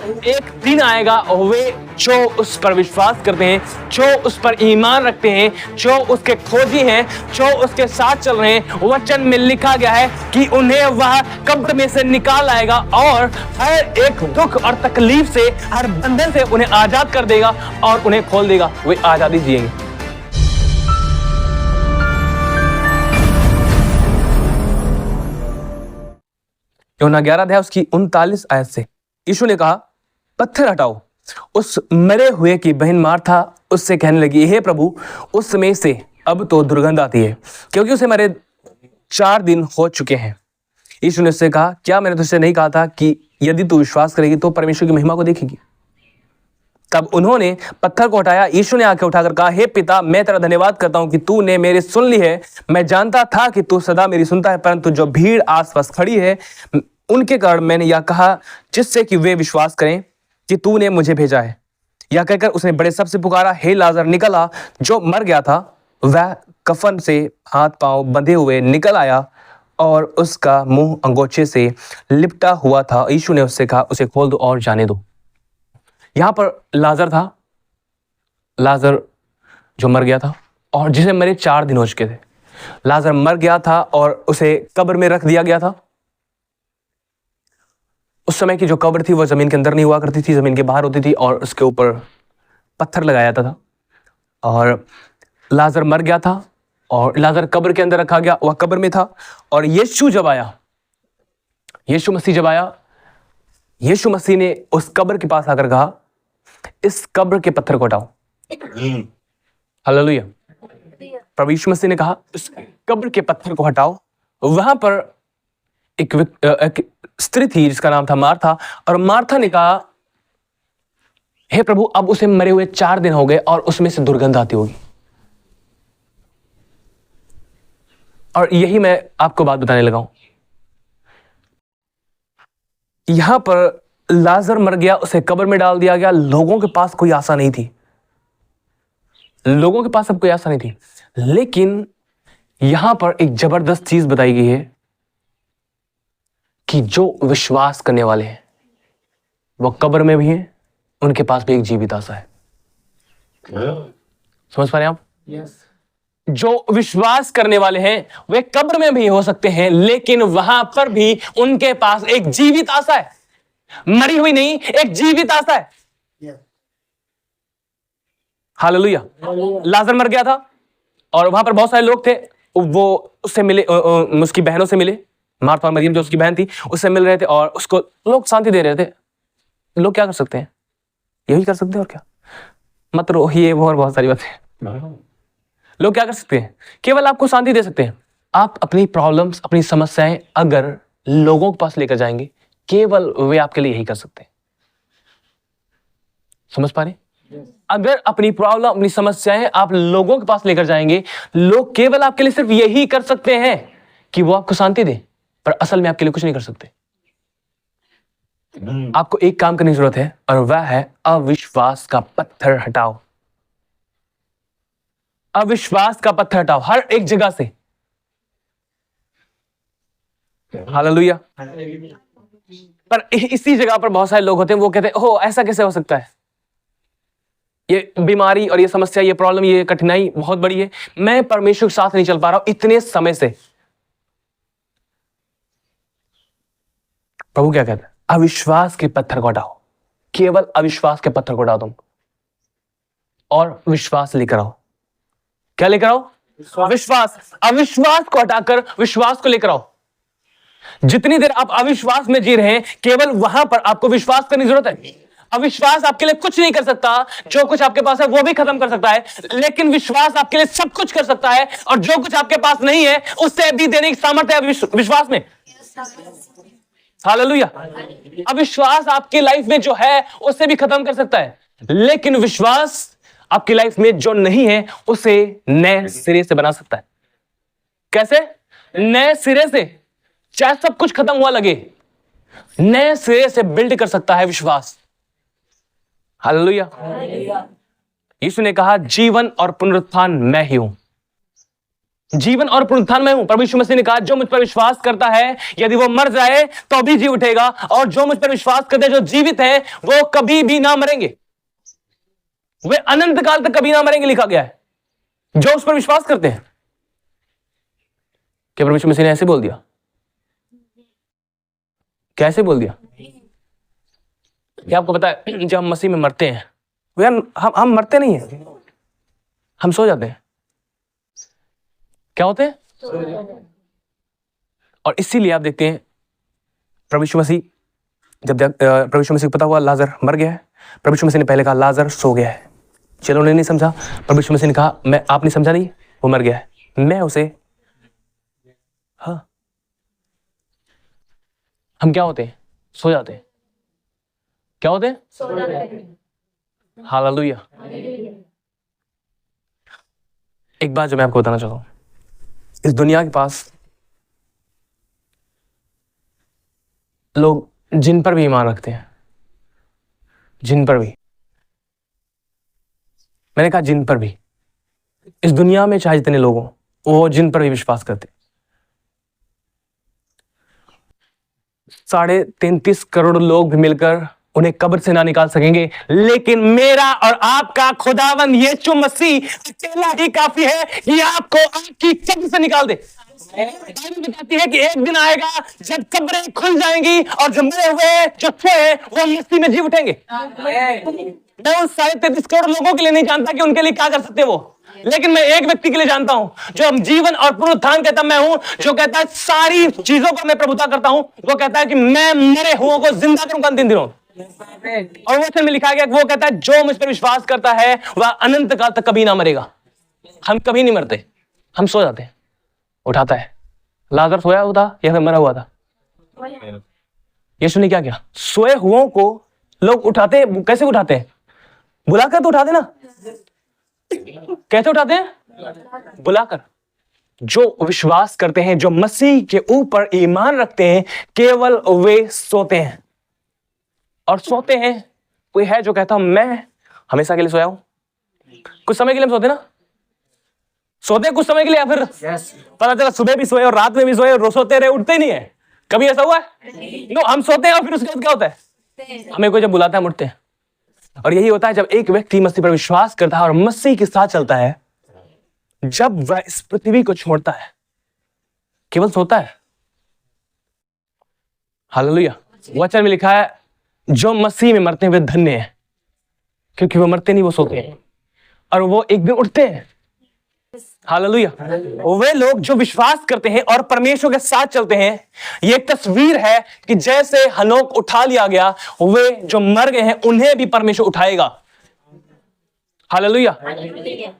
एक दिन आएगा वे जो उस पर विश्वास करते हैं, जो उस पर ईमान रखते हैं, जो उसके खोजी हैं, जो उसके साथ चल रहे हैं। वचन में लिखा गया है कि उन्हें वह कब्र में से निकाल आएगा और हर एक दुख और तकलीफ से, हर बंधन से उन्हें आजाद कर देगा और उन्हें खोल देगा। वे आजादी जिएंगे। यूहन्ना 11 अध्याय उसकी 39 आयत से यीशु ने कहा, पत्थर हटाओ। उस मरे हुए की बहन मार्था उससे कहने लगी, हे प्रभु, उस समय से अब तो दुर्गंध आती है, क्योंकि उसे मरे 4 दिन हो चुके हैं। यीशु ने उससे कहा, क्या मैंने तुझसे नहीं कहा था कि यदि तू विश्वास करेगी तो परमेश्वर की महिमा को देखेगी? तब उन्होंने पत्थर को हटाया। यीशु ने आंखें उठाकर कहा, हे पिता, मैं तेरा धन्यवाद करता हूं कि तूने मेरी सुन ली है। मैं जानता था कि तू सदा मेरी सुनता है, परंतु जो भीड़ आसपास खड़ी है उनके कारण मैंने यह कहा, जिससे कि वे विश्वास करें कि तूने मुझे भेजा है। यह कहकर उसने बड़े शब्द से पुकारा, हे लाजर, निकल आ। जो मर गया था वह कफन से हाथ पांव बंधे हुए निकल आया और उसका मुंह अंगोछे से लिपटा हुआ था। यीशु ने उससे कहा, उसे खोल दो और जाने दो। यहां पर लाजर था, लाजर जो मर गया था और जिसे मरे 4 दिन हो चुके थे। लाजर मर गया था और उसे कब्र में रख दिया गया था। उस समय की जो कब्र थी वह जमीन के अंदर नहीं हुआ करती थी, जमीन के बाहर होती थी और उसके ऊपर पत्थर लगाया जाता था। और लाजर मर गया था और लाजर कब्र के अंदर रखा गया, वह कब्र में था। और यीशु जब आया, यीशु मसीह जब आया, यीशु मसीह ने उस कब्र के पास आकर कहा, इस कब्र के पत्थर को हटाओ। हालेलुया। प्रभु यीशु मसीह ने कहा, इस कब्र के पत्थर को हटाओ। वहां पर एक स्त्री थी जिसका नाम था मार्था, और मार्था ने कहा, हे प्रभु, अब उसे मरे हुए 4 दिन हो गए और उसमें से दुर्गंध आती होगी। और यही मैं आपको बात बताने लगा हूं। यहां पर लाजर मर गया, उसे कब्र में डाल दिया गया। लोगों के पास कोई आशा नहीं थी, लोगों के पास अब कोई आशा नहीं थी। लेकिन यहां पर एक जबरदस्त चीज बताई गई है कि जो विश्वास करने वाले हैं वो कब्र में भी हैं, उनके पास भी एक जीवित आशा है। समझ पा रहे हैं आप? जो विश्वास करने वाले हैं वे कब्र में भी हो सकते हैं, लेकिन वहां पर भी उनके पास एक जीवित आशा है। मरी हुई नहीं, एक जीवित आशा है। हालेलुया। लाजर मर गया था और वहां पर बहुत सारे लोग थे, वो उससे मिले, उसकी बहनों से मिले। मार्था और मरियम जो उसकी बहन थी, उससे मिल रहे थे और उसको लोग शांति दे रहे थे। लोग क्या कर सकते हैं? यही कर सकते हैं, और क्या? मत रो, ये वो और बहुत सारी बातें। लोग क्या कर सकते हैं? केवल आपको शांति दे सकते हैं। आप अपनी प्रॉब्लम्स, अपनी समस्याएं अगर लोगों के पास लेकर जाएंगे, केवल वे आपके लिए यही कर सकते हैं। समझ पा रहे? अगर अपनी प्रॉब्लम, अपनी समस्याएं आप लोगों के पास लेकर जाएंगे, लोग केवल आपके लिए सिर्फ यही कर सकते हैं कि वो आपको शांति दे, पर असल में आपके लिए कुछ नहीं कर सकते। आपको एक काम करने की जरूरत है और वह है अविश्वास का पत्थर हटाओ। अविश्वास का पत्थर हटाओ हर एक जगह से। हालेलुया। पर इसी जगह पर बहुत सारे लोग होते हैं, वो कहते हैं, ओह, ऐसा कैसे हो सकता है? ये बीमारी और ये समस्या, ये प्रॉब्लम, ये कठिनाई बहुत बड़ी है, मैं परमेश्वर के साथ नहीं चल पा रहा हूं इतने समय से। प्रभु क्या कहता है? अविश्वास के पत्थर को हटाओ। केवल अविश्वास के पत्थर को हटाओ तुम, और विश्वास लेकर आओ। क्या लेकर आओ? विश्वास। अविश्वास को हटाकर विश्वास को लेकर आओ। जितनी देर आप अविश्वास में जी रहे हैं, केवल वहां पर आपको विश्वास करने की जरूरत है। अविश्वास आपके लिए कुछ नहीं कर सकता। जो कुछ आपके पास है वो भी खत्म कर सकता है, लेकिन विश्वास आपके लिए सब कुछ कर सकता है, और जो कुछ आपके पास नहीं है उससे भी देने की सामर्थ्य है विश्वास में। हालेलुया। अविश्वास आपकी लाइफ में जो है उससे भी खत्म कर सकता है, लेकिन विश्वास आपकी लाइफ में जो नहीं है उसे नए सिरे से बना सकता है। कैसे? नए सिरे से। चाहे सब कुछ खत्म हुआ लगे, नए सिरे से बिल्ड कर सकता है विश्वास। हालेलुया। यीशु ने कहा, जीवन और पुनरुत्थान मैं ही हूं। जीवन और पुनरुत्थान में हूं। प्रभु यीशु मसीह ने कहा जो मुझ पर विश्वास करता है यदि वो मर जाए तो भी जी उठेगा, और जो मुझ पर विश्वास करते हैं जो जीवित है वो कभी भी ना मरेंगे, वे अनंत काल तक कभी ना मरेंगे, लिखा गया है, जो उस पर विश्वास करते हैं। क्या प्रभु यीशु मसीह ने ऐसे बोल दिया? कैसे बोल दिया? क्या आपको पता है जब हम मसीह में मरते हैं, यार हम मरते नहीं है, हम सो जाते हैं। क्या होते हैं? और इसीलिए आप देखते हैं प्रभु यीशु मसीह, जब प्रभु यीशु मसीह को पता हुआ लाजर मर गया है, प्रभु यीशु मसीह ने पहले कहा लाजर सो गया है। चलो उन्होंने नहीं समझा, प्रभु यीशु मसीह ने कहा मैं, आपने समझा नहीं, वो मर गया है, मैं उसे, हाँ, हम क्या होते हैं? सो जाते हैं। क्या होते हैं? सो जाते हैं। हालेलुया। एक बात जो मैं आपको बताना चाहता हूं, इस दुनिया के पास लोग जिन पर भी ईमान रखते हैं, जिन पर भी, मैंने कहा जिन पर भी, इस दुनिया में चाहे जितने लोग हों, वो जिन पर भी विश्वास करते, 33.5 करोड़ लोग भी मिलकर उन्हें कब्र से ना निकाल सकेंगे, लेकिन मेरा और आपका खुदावन यीशु मसीह अकेला ही काफी है कि आपको आपकी कब्र से निकाल दे। बाइबल बताती है कि एक दिन आएगा जब कब्रें खुल जाएंगी और जो मरे हुए जो सोए वो मसीह में जी उठेंगे। मैं उन 33.5 करोड़ लोगों के लिए नहीं जानता कि उनके लिए क्या कर सकते वो, लेकिन मैं एक व्यक्ति के लिए जानता हूं जो जीवन और पुनरुत्थान कहता मैं हूं, जो कहता है सारी चीजों पर मैं प्रभुता करता हूं। वो कहता है कि मैं मरे हुओं को जिंदा करूंगा 3 दिनों। और वचन में लिखा गया, वो कहता है जो मुझ पर विश्वास करता है वह अनंत काल तक कभी ना मरेगा। हम कभी नहीं मरते, हम सो जाते हैं। उठाता है, लाजर सोया हुआ था या फिर मरा हुआ था? यीशु ने क्या किया? सोए हुओं को लोग उठाते, कैसे उठाते हैं? बुलाकर तो उठाते ना। कैसे उठाते हैं? बुलाकर। जो विश्वास करते हैं, जो मसीह के ऊपर ईमान रखते हैं, केवल वे सोते हैं। और सोते हैं, कोई है जो कहता मैं हमेशा के लिए सोया हूं? कुछ समय के लिए हम सोते ना, सोते कुछ समय के लिए, या फिर पता चला सुबह भी सोए और रात में भी सोए और सोते रहे, उठते ही नहीं है। कभी ऐसा हुआ है? नो, हम सोते हैं और फिर उसके बाद क्या होता है? हमें कोई जब बुलाता है हम उठते हैं। और यही होता है जब एक व्यक्ति मसीह पर विश्वास करता है और मसीह के साथ चलता है, जब वह इस पृथ्वी को छोड़ता है केवल सोता है। हालेलुया। वचन में लिखा है जो मसीह में मरते हैं वे धन्य हैं, क्योंकि वो मरते नहीं, वो सोते हैं और वो एक दिन उठते हैं। हालेलुया। वे लोग जो विश्वास करते हैं और परमेश्वर के साथ चलते हैं, ये एक तस्वीर है कि जैसे हनोक उठा लिया गया, वे जो मर गए हैं उन्हें भी परमेश्वर उठाएगा। हालेलुया।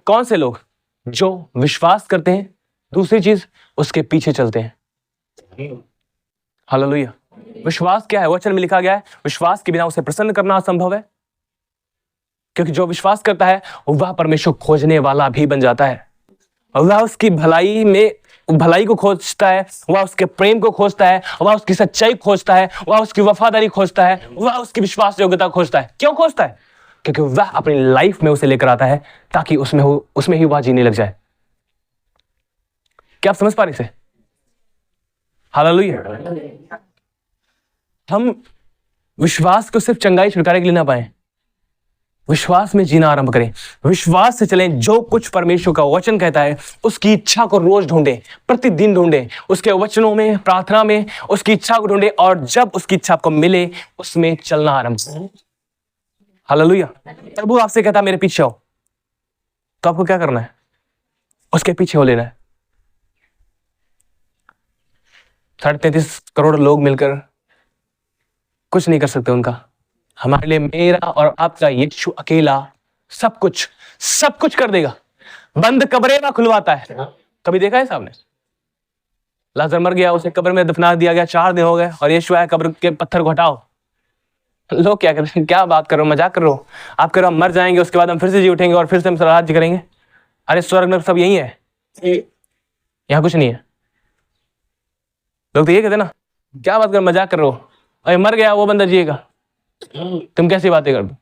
कौन से लोग? जो विश्वास करते हैं, दूसरी चीज उसके पीछे चलते हैं। हालेलुया। विश्वास क्या है? वचन में लिखा गया है विश्वास के बिना उसे प्रसन्न करना असंभव है, क्योंकि जो विश्वास करता है वह परमेश्वर खोजने वाला भी बन जाता है। वह उसकी भलाई को खोजता है, वह उसके प्रेम को खोजता है, वह उसकी सच्चाई खोजता है, वह उसकी वफादारी खोजता है, वह उसकी विश्वास योग्यता खोजता है। क्यों खोजता है? क्योंकि वह अपनी लाइफ में उसे लेकर आता है ताकि उसमें ही वह जीने लग जाए। क्या आप समझ पा रहे इसे? हालेलुया। हम विश्वास को सिर्फ चंगाई छुटकारे के लिए ना पाए, विश्वास में जीना आरंभ करें, विश्वास से चलें। जो कुछ परमेश्वर का वचन कहता है उसकी इच्छा को रोज ढूंढें, प्रतिदिन ढूंढें, उसके वचनों में, प्रार्थना में उसकी इच्छा को ढूंढें, और जब उसकी इच्छा आपको मिले उसमें चलना आरंभ करें। हालेलुया। प्रभु आपसे कहता है मेरे पीछे आओ, तो आपको क्या करना है? उसके पीछे हो लेना है। 33 करोड़ लोग मिलकर कुछ नहीं कर सकते उनका। हमारे लिए मेरा और आपका यीशु अकेला सब कुछ कर देगा। बंद कब्रें ना खुलवाता है। कभी देखा है सामने? लाजर मर गया, उसे कब्र में दफना दिया गया, 4 दिन हो गए और यीशु आया कब्र के पत्थर को हटाओ। लोग क्या कर रहे हैं? क्या बात कर रहे हो, मजाक कर रहे हो? आप कह रहे हो हम मर जाएंगे, उसके बाद हम फिर से जी उठेंगे और फिर से हम राज्य करेंगे। अरे स्वर्ग में सब यही है, यहाँ कुछ नहीं है। लोग तो ये कहते ना, क्या बात कर, मजाक कर रहे हो, अरे मर गया वो बंदा जिएगा, तुम कैसी बातें कर दो?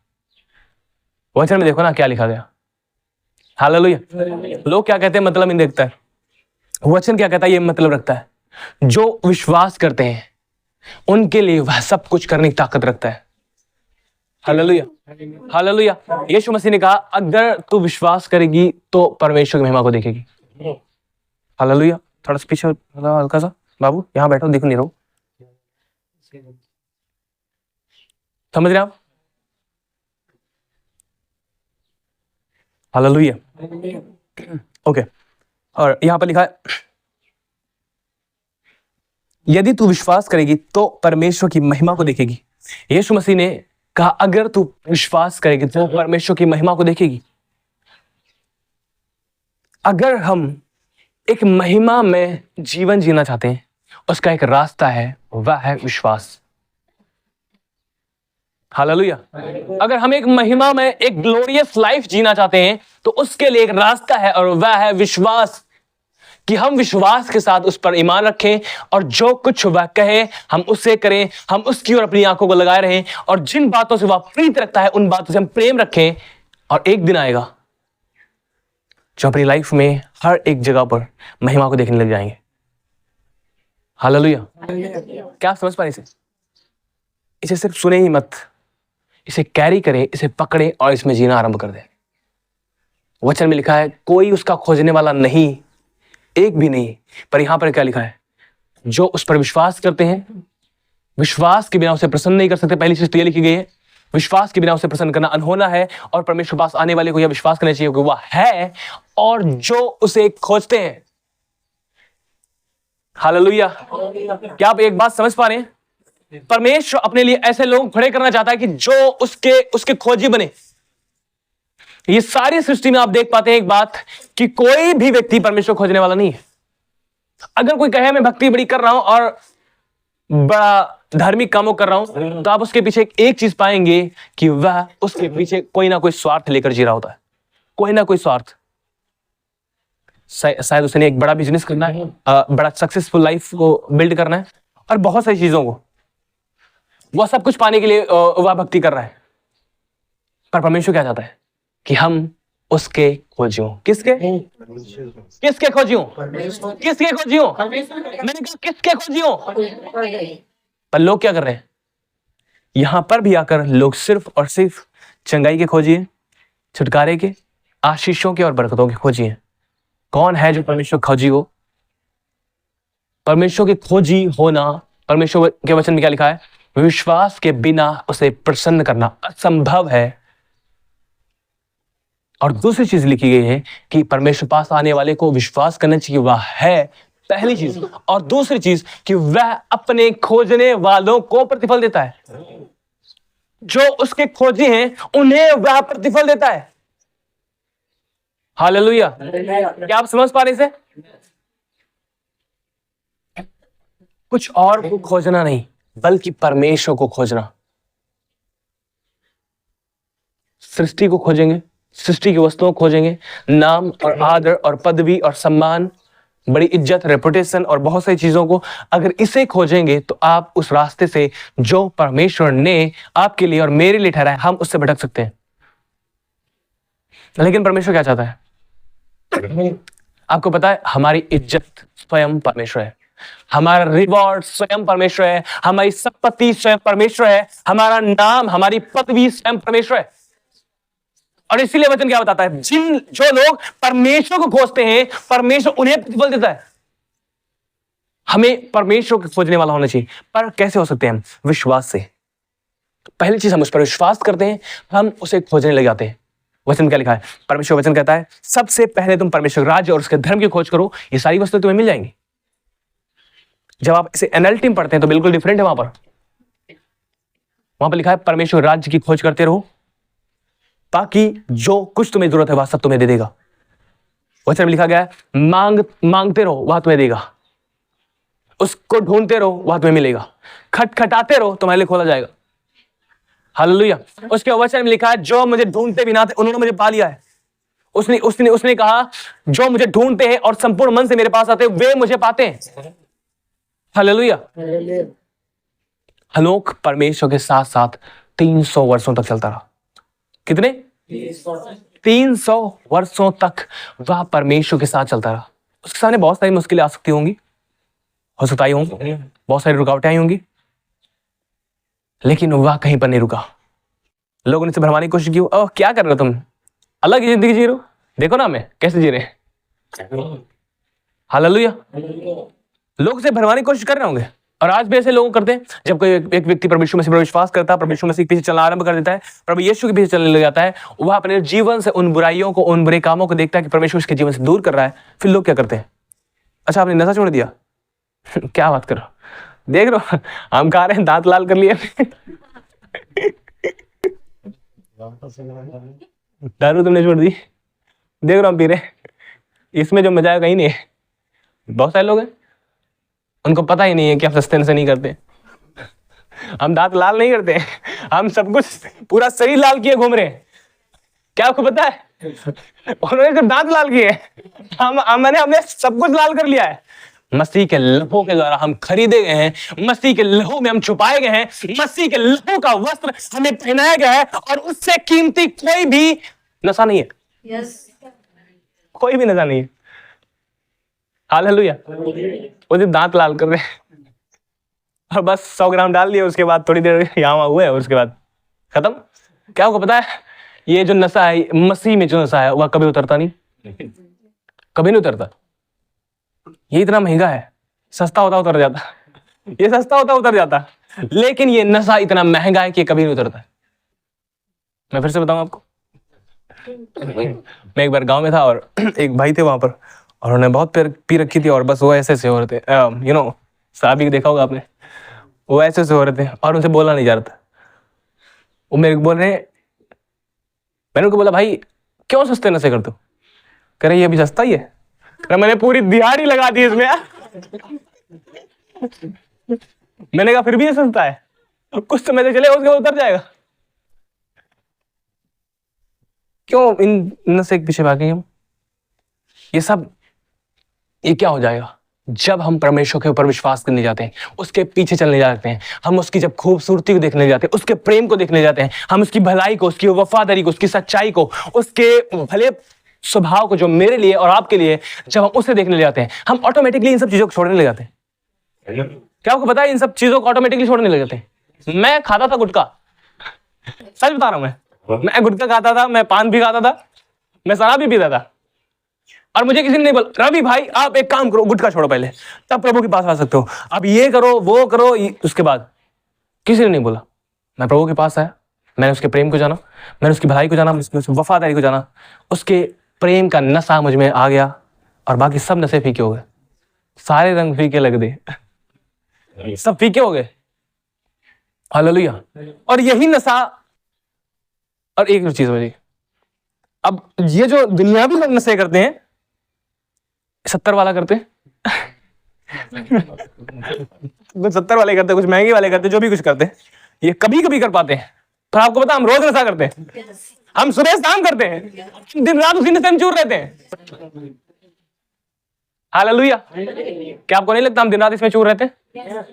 वचन में देखो ना क्या लिखा गया। हालेलुया। लोग क्या कहते हैं मतलब नहीं देखता है। वचन क्या कहता है, ये मतलब रखता है जो विश्वास करते हैं उनके लिए वह सब कुछ करने की ताकत रखता है। Hallelujah, hallelujah. यीशु मसीह ने कहा अगर तू विश्वास करेगी तो परमेश्वर की महिमा को देखेगी। हालेलुया। थोड़ा सा पीछे हल्का सा, बाबू यहाँ बैठो, दिख नहीं रहो, समझ रहे आप? हालेलुया। ओके, और यहां पर लिखा है यदि तू विश्वास करेगी तो परमेश्वर की महिमा को देखेगी। यीशु मसीह ने कहा अगर तू विश्वास करेगी तो परमेश्वर की महिमा को देखेगी। अगर हम एक महिमा में जीवन जीना चाहते हैं, उसका एक रास्ता है, वह है विश्वास। हालेलुया। अगर हम एक महिमा में एक ग्लोरियस लाइफ जीना चाहते हैं तो उसके लिए एक रास्ता है और वह है विश्वास, कि हम विश्वास के साथ उस पर ईमान रखें और जो कुछ वह कहे हम उससे करें, हम उसकी ओर अपनी आंखों को लगाए रहें और जिन बातों से वह प्रीत रखता है उन बातों से हम प्रेम रखें। और एक दिन आएगा जो अपनी लाइफ में हर एक जगह पर महिमा को देखने लग जाएंगे। हालेलुया। क्या आप समझ पाए इसे? इसे सिर्फ सुने ही मत, इसे कैरी करें, इसे पकड़े और इसमें जीना आरंभ कर दें। वचन में लिखा है कोई उसका खोजने वाला नहीं, एक भी नहीं। पर यहां पर क्या लिखा है, जो उस पर विश्वास करते हैं, विश्वास के बिना उसे प्रसन्न नहीं कर सकते। पहली चीज तो यह लिखी गई है, विश्वास के बिना उसे प्रसन्न करना अनहोना है और परमेश्वर पास आने वाले को यह विश्वास करना चाहिए कि वह है और जो उसे खोजते हैं। हालेलुया। क्या आप एक बात समझ पा रहे हैं? परमेश्वर अपने लिए ऐसे लोग खड़े करना चाहता है कि जो उसके खोजी बने। ये सारी सृष्टि में आप देख पाते हैं एक बात कि कोई भी व्यक्ति परमेश्वर खोजने वाला नहीं है। अगर कोई कहे मैं भक्ति बड़ी कर रहा हूं और बड़ा धार्मिक कामों कर रहा हूं, तो आप उसके पीछे एक चीज पाएंगे कि वह उसके पीछे कोई ना कोई स्वार्थ लेकर जी रहा होता है, कोई ना कोई स्वार्थ। शायद उसने एक बड़ा बिजनेस करना है, बड़ा सक्सेसफुल लाइफ को बिल्ड करना है और बहुत सारी चीजों को, वह सब कुछ पाने के लिए वह भक्ति कर रहा है। पर परमेश्वर क्या चाहता है कि हम उसके खोजियों। किसके? किसके खोजियों? किसके खोजियों? मैंने कहा किसके खोजियों? पर लोग क्या कर रहे हैं? यहां पर भी आकर लोग सिर्फ और सिर्फ चंगाई के खोजी हैं, छुटकारे के, आशीषों के और बरकतों के खोजी हैं। कौन है जो परमेश्वर खोजी हो? परमेश्वर के खोजी होना, परमेश्वर के वचन में क्या लिखा है, विश्वास के बिना उसे प्रसन्न करना असंभव है। और दूसरी चीज लिखी गई है कि परमेश्वर पास आने वाले को विश्वास करना चाहिए, वह है पहली चीज। और दूसरी चीज कि वह अपने खोजने वालों को प्रतिफल देता है। जो उसके खोजी हैं उन्हें वह प्रतिफल देता है। हालेलुया। क्या आप समझ पा रहे इसे? कुछ और को खोजना नहीं बल्कि परमेश्वर को खोजना। सृष्टि को खोजेंगे, सृष्टि की वस्तुओं को खोजेंगे, नाम और आदर और पदवी और सम्मान, बड़ी इज्जत, रेपुटेशन और बहुत सारी चीजों को अगर इसे खोजेंगे तो आप उस रास्ते से जो परमेश्वर ने आपके लिए और मेरे लिए ठहराया, हम उससे भटक सकते हैं। लेकिन परमेश्वर क्या चाहता है? आपको पता है, हमारी इज्जत स्वयं परमेश्वर है, हमारा रिवॉर्ड स्वयं परमेश्वर है, हमारी संपत्ति स्वयं परमेश्वर है, हमारा नाम, हमारी पदवी स्वयं परमेश्वर है। और इसीलिए वचन क्या बताता है, जो लोग परमेश्वर को खोजते हैं परमेश्वर उन्हें प्रतिफल देता है। हमें परमेश्वर को खोजने वाला होना चाहिए। पर कैसे हो सकते हैं हम? विश्वास से। पहली चीज हम उस पर विश्वास करते हैं, हम उसे खोजने लग जाते हैं। वचन क्या लिखा है? परमेश्वर वचन कहता है सबसे पहले तुम परमेश्वर राज्य और उसके धर्म की खोज करो, ये सारी वस्तुएं तुम्हें मिल जाएंगी। जब आप इसे एनएलटी में पढ़ते हैं तो बिल्कुल डिफरेंट है। वहां पर लिखा है परमेश्वर राज्य की खोज करते रहो ताकि जो कुछ तुम्हें जरूरत है वह सब तुम्हें दे देगा। वचन में लिखा गया है मांगते रहो वह तुम्हें देगा, उसको ढूंढते रहो वह तुम्हें मिलेगा, खटखटाते रहो तुम्हारे लिए खोला जाएगा। हालेलुया। उसके वचन में लिखा है जो मुझे ढूंढते भी ना थे उन्होंने मुझे पा लिया है। उसने कहा जो मुझे ढूंढते हैं और संपूर्ण मन से मेरे पास आते हैं वे मुझे पाते हैं। हालेलुया। हनोक परमेश्वर के साथ साथ 300 वर्षों तक चलता रहा। कितने? 300 वर्षों तक वह परमेश्वर के साथ चलता रहा। उसके सामने बहुत सारी मुश्किलें आ सकती होंगी, हो सकता ही होंगी, बहुत सारी रुकावटें आई होंगी, लेकिन वह कहीं पर नहीं रुका। लोगों ने उसे भरमाने की कोशिश की, ओह क्या कर रहे हो तुम, अलग ही जिंदगी जी रहे हो, देखो ना हमें कैसे जी रहे हैं। हालेलुया। लोग उसे भरमाने की कोशिश कर रहे होंगे, और आज भी ऐसे लोग करते हैं। जब कोई एक व्यक्ति प्रभु यीशु मसीह पर विश्वास करता है, प्रभु यीशु मसीह के पीछे चलना आरंभ कर देता है, प्रभु यीशु के पीछे चलने लग जाता है, वह अपने जीवन से उन बुराइयों को, उन बुरे कामों को देखता है कि परमेश्वर उसके जीवन से दूर कर रहा है। फिर लोग क्या करते हैं, अच्छा आपने नशा छोड़ दिया क्या बात करो, देख रहे हो हम खा रहे हैं, दांत लाल कर लिए दारू तुमने छोड़ दी, देख रहे हो हम पी रहे, इसमें जो मजा है कहीं नहीं है। बहुत सारे लोग हैं उनको पता ही नहीं है कि हम सस्ते से नहीं करते, हम दांत लाल नहीं करते, हम सब कुछ पूरा शरीर लाल किए घूम रहे हैं। क्या आपको पता है उन्होंने जब दांत लाल किए, मैंने हमने सब कुछ लाल कर लिया है। मसीह के लहू के द्वारा हम खरीदे गए हैं, मसीह के लहू में हम छुपाए गए हैं, मसीह के लहू का वस्त्र हमें पहनाया गया है, और उससे कीमती कोई भी नशा नहीं है। yes. कोई भी नशा नहीं है। हालेलुया। वो जो दांत लाल कर रहे हैं और बस 100 ग्राम डाल दिए, उसके बाद थोड़ी देर यहाँ हुए और उसके बाद खत्म। क्या आपको पता है ये जो नशा है, मसीह में जो नशा है वह कभी उतरता नहीं, कभी नहीं उतरता। ये इतना महंगा है, सस्ता होता उतर जाता, ये सस्ता होता उतर जाता, लेकिन ये नशा इतना महंगा है कि कभी नहीं उतरता। मैं फिर से बताऊं आपको, मैं एक बार गांव में था और एक भाई थे वहां पर, और उन्होंने बहुत पी रखी थी, और बस वो ऐसे हो रहे थे, यू नो साहब देखा होगा आपने, वो ऐसे हो रहे थे और उनसे बोला नहीं जा रहा था। वो मेरे को बोल रहे, मैंने उनको बोला भाई क्यों सस्ते नशे करते हो, कह रहे ये अभी सस्ता ही है। मैंने पूरी दिहाड़ी लगा दी इसमें मैंने कहा फिर भी ये सस्ता है, कुछ समय से चले उसके बाद उतर जाएगा। क्यों इन नशे के पीछे भागेंगे हम? ये सब ये क्या हो जाएगा जब हम परमेश्वर के ऊपर विश्वास करने जाते हैं, उसके पीछे चलने जाते हैं, हम उसकी जब खूबसूरती को देखने जाते हैं, उसके प्रेम को देखने जाते हैं, हम उसकी भलाई को, उसकी वफादारी को, उसकी सच्चाई को, उसके भले स्वभाव को जो मेरे लिए और आपके लिए, जब हम उसे देखने जाते हैं, हम ऑटोमेटिकली इन सब चीजों को छोड़ने लग जाते हैं। क्या आपको पता है इन सब चीजों को ऑटोमेटिकली छोड़ने लग जाते हैं? मैं खाता था गुटखा, सच बता रहा हूं, मैं गुटखा खाता था, मैं पान भी खाता था, मैं शराब भी पीता था, और मुझे किसी ने नहीं बोला रवि भाई आप एक काम करो, गुटखा छोड़ो पहले, तब प्रभु के पास आ सकते हो, अब ये करो वो करो। उसके बाद किसी ने नहीं बोला, मैं प्रभु के पास आया, मैंने उसके प्रेम को जाना, मैंने उसकी भलाई को जाना, उसकी वफादारी को जाना, उसके प्रेम का नशा मुझ में आ गया, और बाकी सब नशे फीके हो गए, सारे रंग फीके लग गए, सब फीके हो गए। हालेलुया। और यही नशा, और एक चीज बची, अब ये जो दुनियावी लोग नशे करते हैं, 70 वाला करते कुछ 70 वाले करते, कुछ महंगे वाले करते, जो भी कुछ करते हैं, ये कभी कभी कर पाते हैं। पर आपको पता हम रोज नशा करते हैं, हम सुबह शाम करते हैं, दिन रात उसी नशे में चूर रहते हैं। हालेलुया। क्या आपको नहीं लगता हम दिन रात इसमें चूर रहते हैं?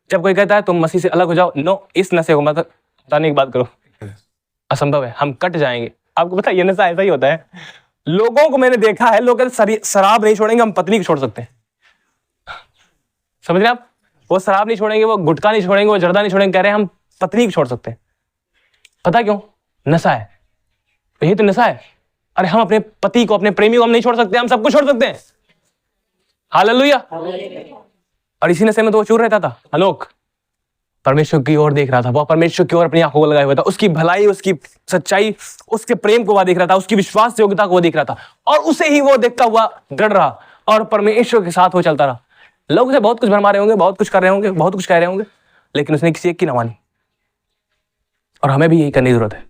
जब कोई कहता है तुम मसीह से अलग हो जाओ, नो, इस नशे को मत बताने की बात करो, असंभव है, हम कट जाएंगे। आपको पता है ये नशा ऐसा ही होता है, लोगों को मैंने देखा है, लोग शराब नहीं छोड़ेंगे, हम पत्नी को छोड़ सकते हैं। समझ रहे आप? वो शराब नहीं छोड़ेंगे, वो गुटखा नहीं छोड़ेंगे, वो जर्दा नहीं छोड़ेंगे, कह रहे हैं हम पत्नी को छोड़ सकते हैं। पता क्यों? नशा है, यही तो नशा है। अरे हम अपने पति को, अपने प्रेमी को हम नहीं छोड़ सकते, हम सबको छोड़ सकते हैं। हालेलुया। और इसी नशे में तो वो चूर रहता था। आलोक परमेश्वर की ओर देख रहा था, वो परमेश्वर की ओर अपनी आंखों को लगाए हुआ था, उसकी भलाई, उसकी सच्चाई, उसके प्रेम को वह देख रहा था, उसकी विश्वास योग्यता को वो देख रहा था, और उसे ही वो देखता हुआ दृढ़ रहा और परमेश्वर के साथ वो चलता रहा। लोग उसे बहुत कुछ भरमा रहे होंगे, बहुत कुछ कर रहे होंगे, बहुत कुछ कह रहे होंगे, लेकिन उसने किसी एक की ना मानी। और हमें भी यही करने की जरूरत है,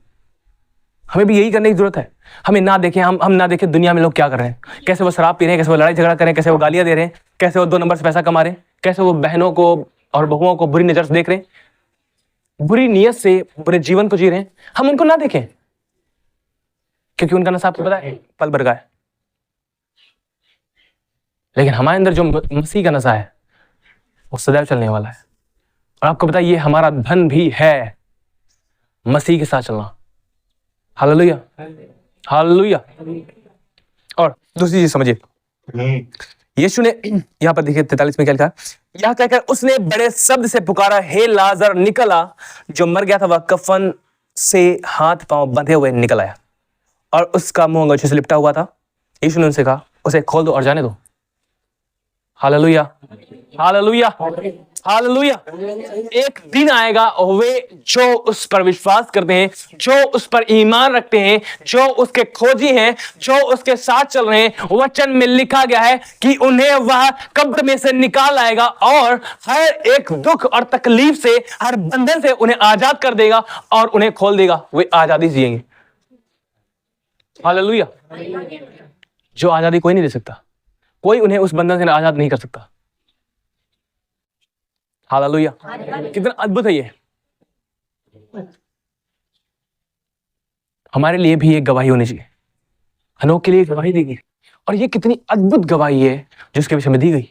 हमें भी यही करने की जरूरत है। हमें ना देखें, हम ना देखें दुनिया में लोग क्या कर रहे हैं, कैसे वो शराब पी रहे हैं, कैसे वो लड़ाई झगड़ा कर रहे हैं, कैसे वो गालियां दे रहे हैं, कैसे वो 2 नंबर से पैसा कमा रहे हैं, कैसे वो बहनों को और बहुओं को बुरी नजर से देख रहे हैं, बुरी नीयत से बुरे जीवन को जी रहे हैं। हम उनको ना देखें, क्योंकि उनका नशा आपको पता है पल भर का है, लेकिन हमारे अंदर जो मसीह का नशा है वो सदैव चलने वाला है। और आपको पता है ये हमारा धन भी है, मसीह के साथ चलना। Hallelujah, hallelujah. और दूसरी चीज समझिए, यीशु ने यहां पर देखिए 43 में क्या लिखा, यह कहकर उसने बड़े शब्द से पुकारा, हे लाजर निकल आ। जो मर गया था वह कफन से हाथ पांव बंधे हुए निकल आया और उसका मुंह अंगूठे से लिपटा हुआ था। यीशु ने उनसे कहा, उसे खोल दो और जाने दो। Hallelujah, hallelujah, hallelujah. एक दिन आएगा वे जो उस पर विश्वास करते हैं, जो उस पर ईमान रखते हैं, जो उसके खोजी हैं, जो उसके साथ चल रहे हैं, वचन में लिखा गया है कि उन्हें वह कब्र में से निकाल आएगा और हर एक दुख और तकलीफ से, हर बंधन से उन्हें आजाद कर देगा और उन्हें खोल देगा। वे आजादी जिएंगे। हालेलुया। जो आजादी कोई नहीं दे सकता, कोई उन्हें उस बंधन से आजाद नहीं कर सकता। हालेलुया। कितना अद्भुत है ये। हमारे लिए भी एक गवाही होनी चाहिए, हनोक के लिए एक गवाही देगी, और ये कितनी अद्भुत गवाही है जिसके विषय में दी गई।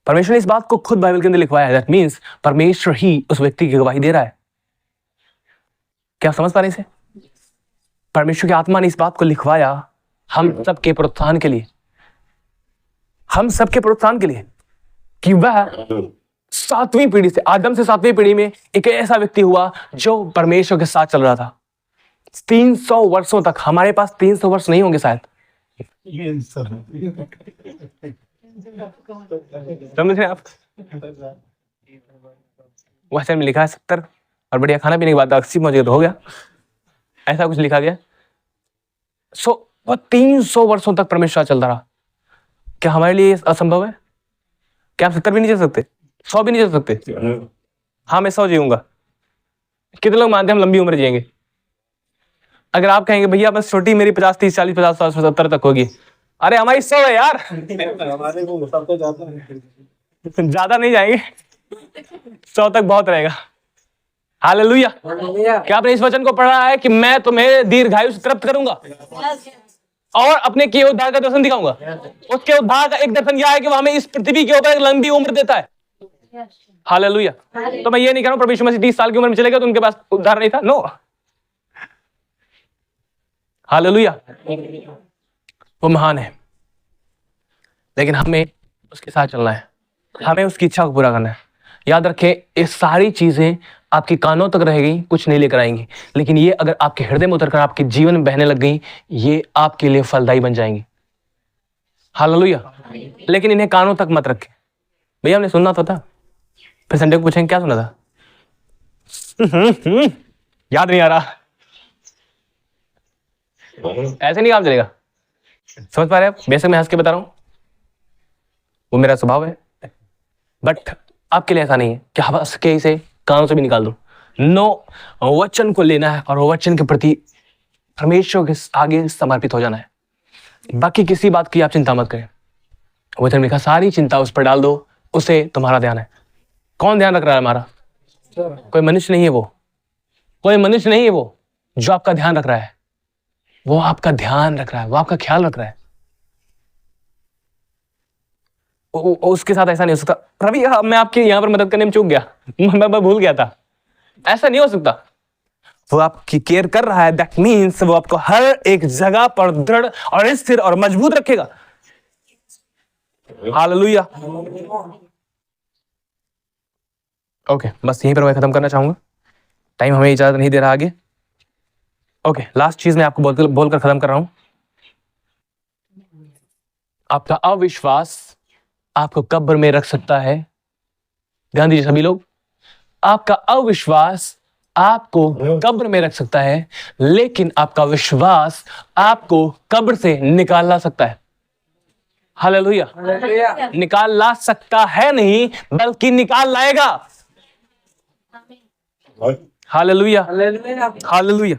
परमेश्वर ने इस बात को खुद बाइबल के अंदर लिखवाया है। दैट मीन्स परमेश्वर ही उस व्यक्ति की गवाही दे रहा है। क्या समझ पा रहे इसे? परमेश्वर की आत्मा ने इस बात को लिखवाया हम सबके प्रोत्साहन के लिए, हम सबके प्रोत्साहन के लिए, कि वह 7वीं पीढ़ी से, आदम से 7वीं पीढ़ी में एक ऐसा व्यक्ति हुआ जो परमेश्वर के साथ चल रहा था 300 वर्षों तक। हमारे पास 300 वर्ष नहीं होंगे शायद, समझ रहे आप? वचन में लिखा है 70 और बढ़िया खाना पीने के बाद 80 पहुंच गया तो हो गया, ऐसा कुछ लिखा गया। वह 300 वर्षों तक परमेश्वर चलता रहा। क्या हमारे लिए असंभव है? क्या आप 70 भी नहीं चल सकते? 100 भी नहीं चल सकते? हाँ, मैं 100 जीऊंगा। कितने लोग मानते हैं हम लंबी उम्र जिएंगे? अगर आप कहेंगे भैया बस छोटी मेरी 50, 30, 40, 50, 70 तक होगी, अरे हमारी 100 है यार। ज्यादा नहीं जाएंगे, 100 तक बहुत रहेगा। हालेलुया। क्या आपने इस वचन को पढ़ा है कि मैं तुम्हें दीर्घायु से तृप्त करूंगा और अपने किए उद्धार का दर्शन दिखाऊंगा? उसके उद्धार का एक दर्शन यह है कि वह हमें इस पृथ्वी के ऊपर एक लंबी उम्र देता है। हालेलुया। तो मैं ये नहीं कह रहा हूं परमेश्वर मसीह 30 साल की उम्र में चले गए तो उनके पास उद्धार नहीं था। नो। हालेलुया। वो महान है, लेकिन हमें उसके साथ चलना है, हमें उसकी इच्छा को पूरा करना है। याद रखें, ये सारी चीजें आपके कानों तक रहेगी, कुछ नहीं लेकर आएंगी, लेकिन ये अगर आपके हृदय में उतरकर आपके जीवन में बहने लग गई, ये आपके लिए फलदायी बन जाएंगी। हालेलुया। लेकिन इन्हें कानों तक मत रखें। भैया हमने सुनना तो था, फिर संडे को पूछेंगे क्या सुना था? याद नहीं आ रहा। ऐसे नहीं काम चलेगा। समझ पा रहे हैं आप? बेशक मैं हंस के बता रहा हूं, वो मेरा स्वभाव है, बट आपके लिए ऐसा नहीं है कि हंस के इसे कानों से भी निकाल दो। नो, वचन को लेना है और वचन के प्रति परमेश्वर के आगे समर्पित हो जाना है। बाकी किसी बात की आप चिंता मत करें। वचन में लिखा सारी चिंता उस पर डाल दो, उसे तुम्हारा ध्यान है। कौन ध्यान रख रहा है हमारा? कोई मनुष्य नहीं है वो, कोई मनुष्य नहीं है वो जो आपका ध्यान रख रहा है। वो आपका ध्यान रख रहा है, वो आपका ख्याल रख रहा है। उसके साथ ऐसा नहीं हो सकता, रवि मैं आपकी यहां पर मदद करने में चूक गया, मैं भूल गया था। ऐसा नहीं हो सकता। वो आपकी केयर कर रहा है, दैट मीन्स वो आपको हर एक जगह पर दृढ़ और स्थिर और मजबूत रखेगा। हालेलुया। ओके, बस यहीं पर मैं खत्म करना चाहूंगा, टाइम हमें इजाजत नहीं दे रहा आगे। ओके, लास्ट चीज मैं आपको बोलकर खत्म कर रहा हूं। आपका अविश्वास आपको कब्र में रख सकता है। ध्यान दीजिए सभी लोग, आपका अविश्वास आपको कब्र में रख सकता है, लेकिन आपका विश्वास आपको कब्र से निकाल ला सकता है। हालेलुया। निकाल ला सकता है नहीं, बल्कि निकाल लाएगा। Hallelujah, hallelujah.